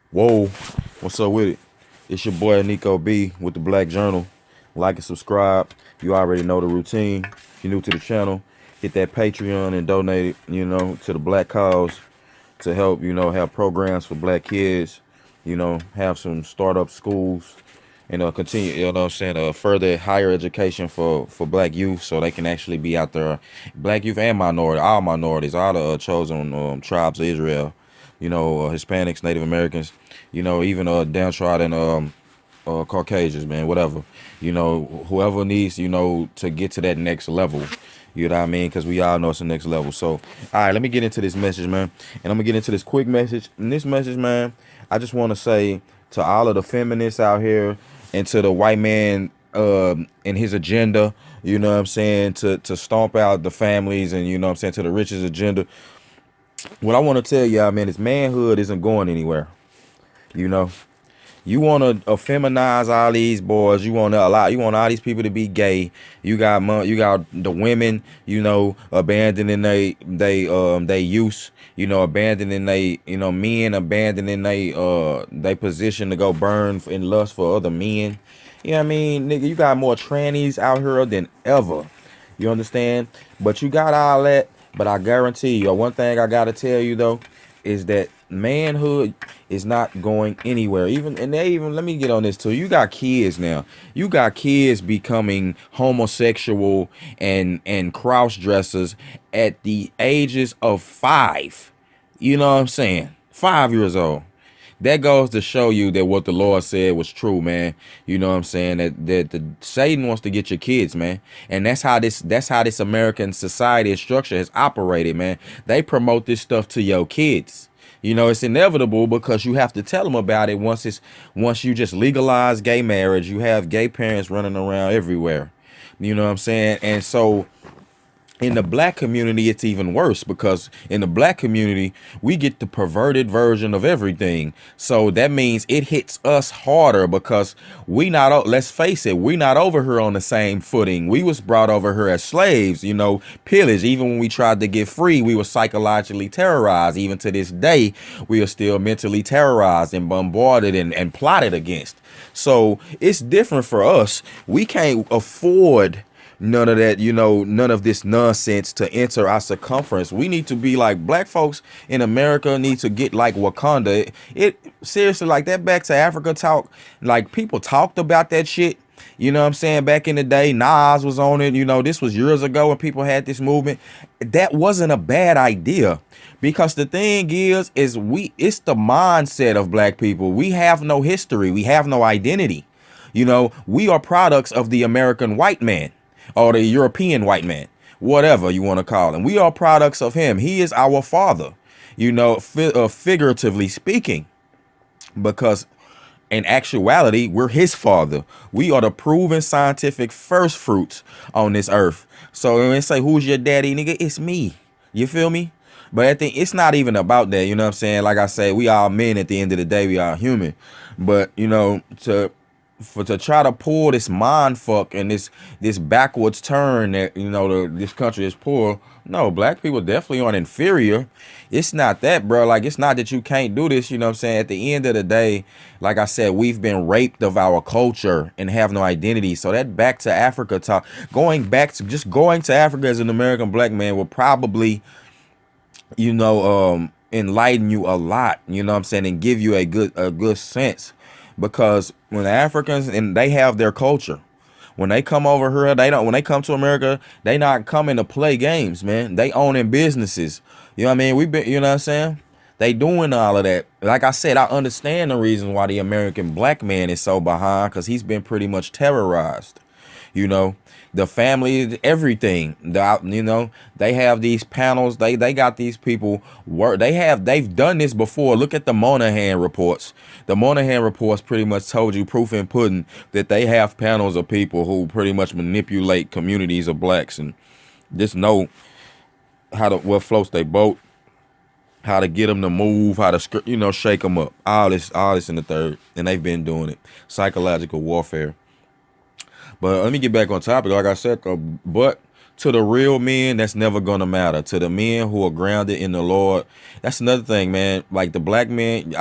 Whoa, what's up with it? It's your boy Nico B with the Black Journal. Like and subscribe. You already know the routine. If you're new to the channel, hit that Patreon and donate it, to the black cause to help, have programs for black kids, have some startup schools and continue, further higher education for black youth so they can actually be out there, black youth and all minorities, all the chosen tribes of Israel, Hispanics, Native Americans, even downtrodden Caucasians, man, whatever, whoever needs, to get to that next level. You know what I mean? Because we all know it's the next level. So, all right, let me get into this message, man. And I'm going to get into this quick message. In this message, man, I just want to say to all of the feminists out here and to the white man and his agenda, you know what I'm saying, to stomp out the families and, you know what I'm saying, to the richest agenda. What I want to tell y'all, man, is manhood isn't going anywhere, you know. You want to feminize all these boys. You want all these people to be gay. You got the women, abandoning they use, abandoning men abandoning they position to go burn in lust for other men. You know what I mean, nigga? You got more trannies out here than ever. You understand? But you got all that. But I guarantee you, one thing I gotta tell you though, is that manhood is not going anywhere. Let me get on this too. You got kids now. You got kids becoming homosexual and cross dressers at the ages of 5. You know what I'm saying? 5 years old. That goes to show you that what the Lord said was true, man. You know what I'm saying? That the Satan wants to get your kids, man. And that's how this American society and structure has operated, man. They promote this stuff to your kids. It's inevitable because you have to tell them about it once you just legalize gay marriage. You have gay parents running around everywhere. You know what I'm saying? And so in the black community, it's even worse because in the black community, we get the perverted version of everything. So that means it hits us harder because let's face it, we not over here on the same footing. We was brought over here as slaves, pillaged. Even when we tried to get free, we were psychologically terrorized. Even to this day, we are still mentally terrorized and bombarded and plotted against. So it's different for us. We can't afford none of that, none of this nonsense to enter our circumference. We need to be like black folks in America need to get like Wakanda. It seriously, like that back to Africa talk, like people talked about that shit. You know what I'm saying? Back in the day, Nas was on it. This was years ago when people had this movement. That wasn't a bad idea because the thing is it's the mindset of black people. We have no history. We have no identity. We are products of the American white man or the European white man, whatever you want to call him. We are products of him. He is our father, figuratively speaking, because in actuality, we're his father. We are the proven scientific first fruits on this earth. So when they say, who's your daddy, nigga, it's me. You feel me? But I think it's not even about that. You know what I'm saying? Like I said, we all men at the end of the day. We are human. But, to try to pull this mind fuck and this backwards turn that this country is poor. No, black people definitely aren't inferior. It's not that, bro. Like, it's not that you can't do this. You know what I'm saying? At the end of the day, like I said, we've been raped of our culture and have no identity. So that back to Africa talk, going to Africa as an American black man will probably, enlighten you a lot. You know what I'm saying? And give you a good sense. Because when the Africans, and they have their culture, when they come over here, when they come to America, they not coming to play games, man. They owning businesses. You know what I mean? You know what I'm saying? They doing all of that. Like I said, I understand the reason why the American black man is so behind, because he's been pretty much terrorized. The family, everything. They have these panels. They got these people work. They've done this before. Look at the Monahan reports. The Monahan reports pretty much told you, proof in pudding, that they have panels of people who pretty much manipulate communities of blacks and just know what floats their boat, how to get them to move, how to shake them up. All this in the third, and they've been doing it. Psychological warfare. But let me get back on topic. Like I said, but to the real men, that's never gonna matter. To the men who are grounded in the Lord, that's another thing, man. Like the black men,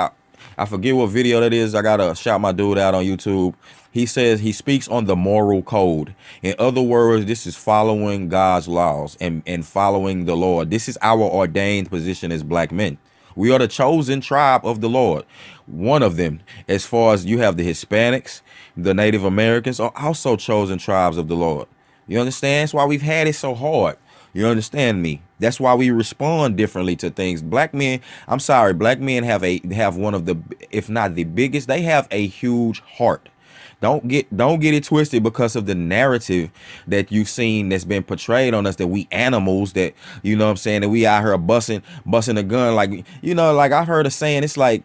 I forget what video that is. I gotta shout my dude out on YouTube. He says he speaks on the moral code. In other words, this is following God's laws and following the Lord. This is our ordained position as black men. We are the chosen tribe of the Lord. One of them, as far as you have the Hispanics, the Native Americans are also chosen tribes of the Lord. You understand? That's why we've had it so hard. You understand me? That's why we respond differently to things. Black men, I'm sorry, black men have one of the, if not the biggest, they have a huge heart. Don't get it twisted because of the narrative that you've seen that's been portrayed on us, that we animals, that, you know what I'm saying, that we out here busting a gun. Like, you know, like I heard a saying, it's like,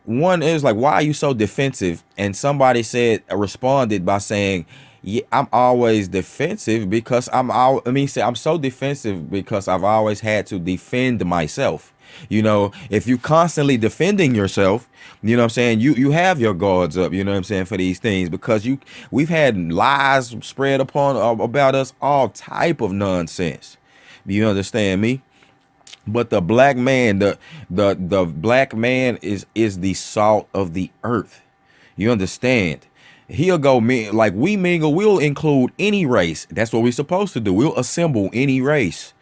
one is like, why are you so defensive? And somebody responded by saying, yeah, I'm always defensive because I'm so defensive because I've always had to defend myself. You know, if you constantly defending yourself, you know what I'm saying, you have your guards up, you know what I'm saying, for these things, because we've had lies spread upon about us, all type of nonsense. You understand me? But the black man, the black man is the salt of the earth. You understand? He'll go like we mingle. We'll include any race. That's what we're supposed to do. We'll assemble any race.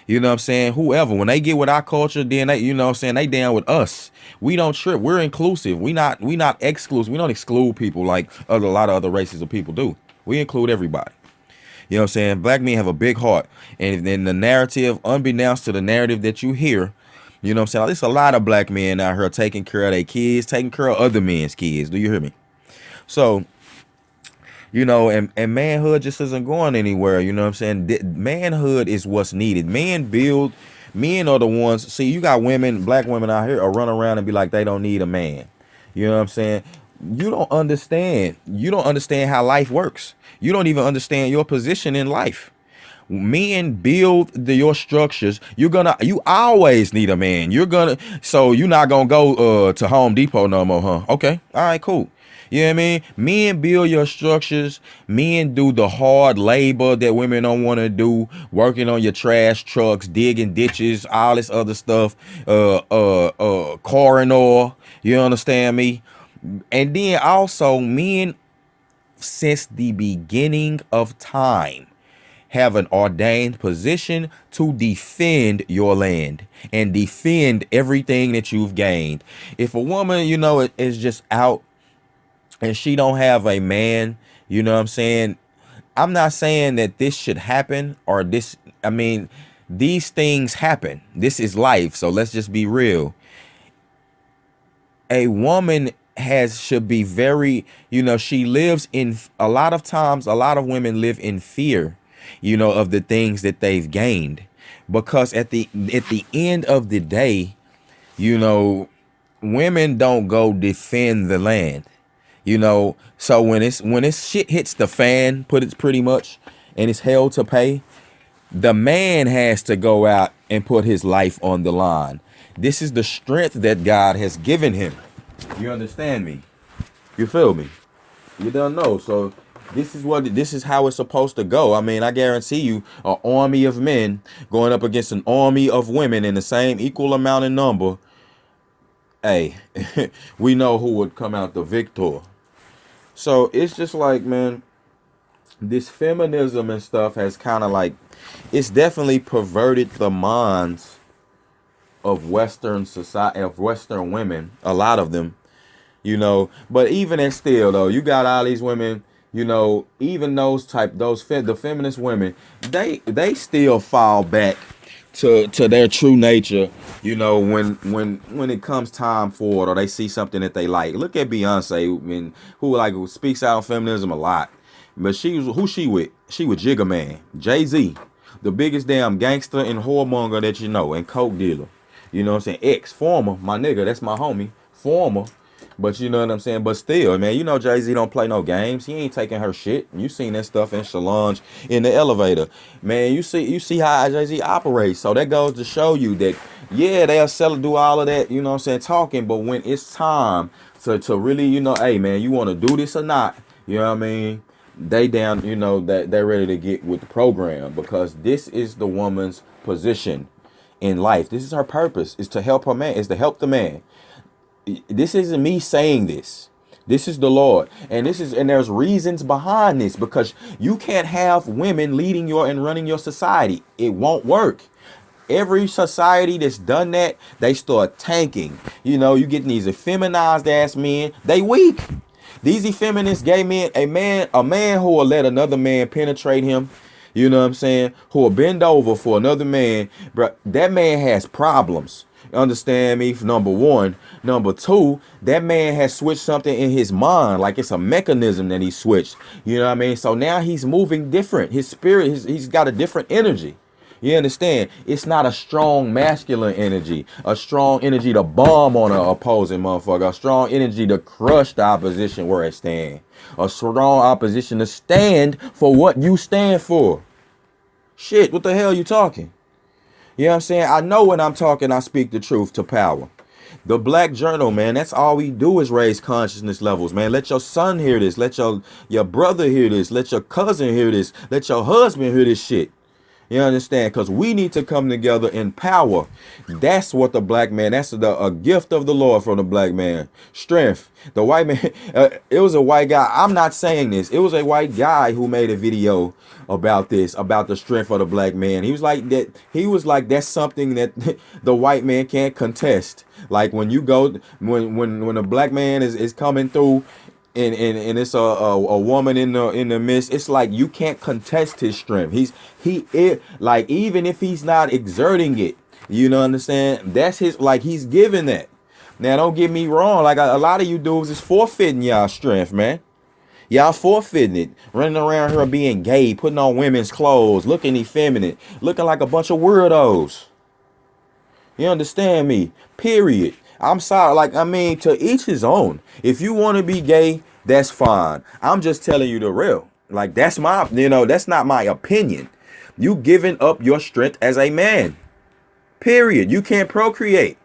You know what I'm saying? Whoever, when they get with our culture, then they, you know what I'm saying, they down with us. We don't trip. We're inclusive. We not exclusive. We don't exclude people like a lot of other races of people do. We include everybody. You know what I'm saying? Black men have a big heart. And then the narrative, unbeknownst to the narrative that you hear, you know what I'm saying? There's a lot of black men out here taking care of their kids, taking care of other men's kids. Do you hear me? So, you know, and manhood just isn't going anywhere. You know what I'm saying? Manhood is what's needed. Men are the ones. See, you got women, black women out here are run around and be like, they don't need a man. You know what I'm saying? You don't understand. You don't understand how life works. You don't even understand your position in life. Men build your structures. You always need a man. So you're not gonna go to Home Depot no more, huh? Okay. All right, cool. You know what I mean? Men build your structures. Men do the hard labor that women don't want to do, working on your trash trucks, digging ditches, all this other stuff, car and oil. You understand me? And then also, men, since the beginning of time, have an ordained position to defend your land and defend everything that you've gained. If a woman, you know, is just out and she don't have a man, you know what I'm saying? I'm not saying that this should happen or this, I mean, these things happen. This is life. So let's just be real. A woman should be very, you know, she lives in, a lot of times, a lot of women live in fear, you know, of the things that they've gained, because at the end of the day, you know, women don't go defend the land, you know. So when it's shit hits the fan, pretty much, and it's hell to pay, the man has to go out and put his life on the line. This is the strength that God has given him. You understand me? You feel me? You don't know. So this is how it's supposed to go. I mean, I guarantee you, an army of men going up against an army of women in the same equal amount in number. Hey, we know who would come out the victor. So it's just like, man, this feminism and stuff has kind of like, it's definitely perverted the minds of Western society, of Western women, a lot of them, you know. But even and still though, you got all these women, you know, even the feminist women, they still fall back to their true nature, you know, when it comes time for it, or they see something that they like. Look at Beyonce, I mean, who speaks out on feminism a lot, but who she with? She with Jigga Man, Jay-Z, the biggest damn gangster and whoremonger that you know, and coke dealer. You know what I'm saying? Former, my nigga, that's my homie. Former. But you know what I'm saying? But still, man, you know Jay-Z don't play no games. He ain't taking her shit. You seen that stuff in Solange in the elevator. Man, you see how Jay-Z operates. So that goes to show you that, yeah, they'll do all of that, you know what I'm saying, talking. But when it's time to really, you know, hey, man, you want to do this or not, you know what I mean? They down, you know, that they're ready to get with the program, because this is the woman's position in life. This is her purpose, is to help her man, is to help the man. This isn't me saying this. This is the Lord. And there's reasons behind this, because you can't have women leading your and running your society. It won't work. Every society that's done that, they start tanking. You getting these effeminized ass men. They weak. These effeminist gay men, a man who will let another man penetrate him, you know what I'm saying, who will bend over for another man, bro, that man has problems. Understand me? Number one. Number two, that man has switched something in his mind, like it's a mechanism that he switched. You know what I mean? So now he's moving different. His spirit, he's got a different energy. You understand? It's not a strong masculine energy, a strong energy to bomb on an opposing motherfucker, a strong energy to crush the opposition where it stands, a strong opposition to stand for what you stand for. Shit, what the hell you talking? You know what I'm saying? I know when I'm talking, I speak the truth to power. The Black Journal, man, that's all we do is raise consciousness levels, man. Let your son hear this. Let your brother hear this. Let your cousin hear this. Let your husband hear this shit. You understand? Because we need to come together in power. That's what the black man, that's a gift of the Lord from the black man. Strength. The white man, it was a white guy. I'm not saying this. It was a white guy who made a video about this, about the strength of the black man. He was like that. He was like, that's something that the white man can't contest. Like when you go, when a black man is coming through, and it's a woman in the midst, it's like you can't contest his strength. He is like, even if he's not exerting it, you know, understand, that's his, like, he's giving that. Now don't get me wrong, like a lot of you dudes is forfeiting y'all strength, man. Y'all forfeiting it, running around here being gay, putting on women's clothes, looking effeminate, looking like a bunch of weirdos. You understand me? Period. I'm sorry. Like, I mean, to each his own. If you want to be gay, that's fine. I'm just telling you the real. Like, that's that's not my opinion. You giving up your strength as a man. Period. You can't procreate.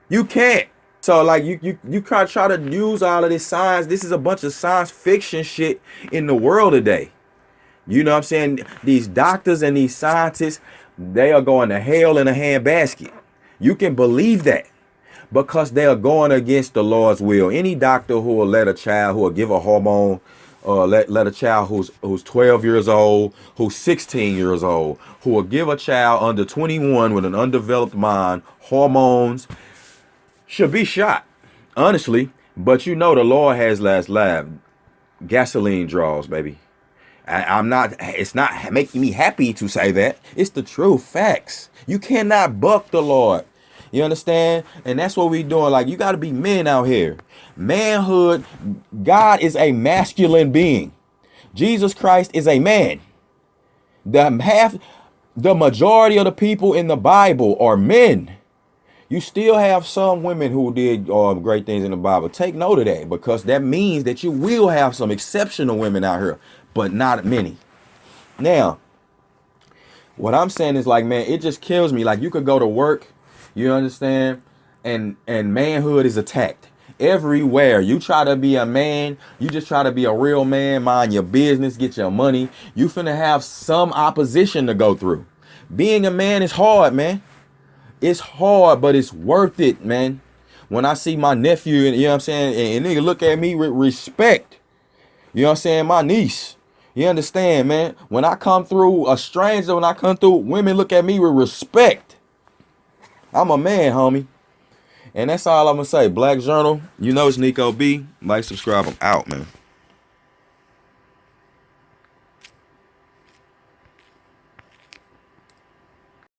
You can't. So, like, you try to use all of this science. This is a bunch of science fiction shit in the world today. You know what I'm saying? These doctors and these scientists, they are going to hell in a handbasket. You can believe that, because they are going against the Lord's will. Any doctor who will let a child, who will give a hormone, let a child who's 12 years old, who's 16 years old, who will give a child under 21 with an undeveloped mind hormones, should be shot, honestly. But the Lord has last laugh. Gasoline draws, baby. I'm not, it's not making me happy to say that. It's the true facts. You cannot buck the Lord. You understand? And that's what we doing. Like, you got to be men out here. Manhood, God is a masculine being. Jesus Christ is a man. The majority of the people in the Bible are men. You still have some women who did great things in the Bible. Take note of that, because that means that you will have some exceptional women out here, but not many. Now, what I'm saying is, like, man, it just kills me. Like, you could go to work, you understand, and manhood is attacked everywhere. You try to be a man, you just try to be a real man, mind your business, get your money. You finna have some opposition to go through. Being a man is hard, man. It's hard, but it's worth it, man. When I see my nephew, and you know what I'm saying, and nigga look at me with respect. You know what I'm saying? My niece. You understand, man? When I come through a stranger, when I come through, women look at me with respect. I'm a man, homie. And that's all I'm gonna say. Black Journal, it's Nico B. Like, subscribe, I'm out, man.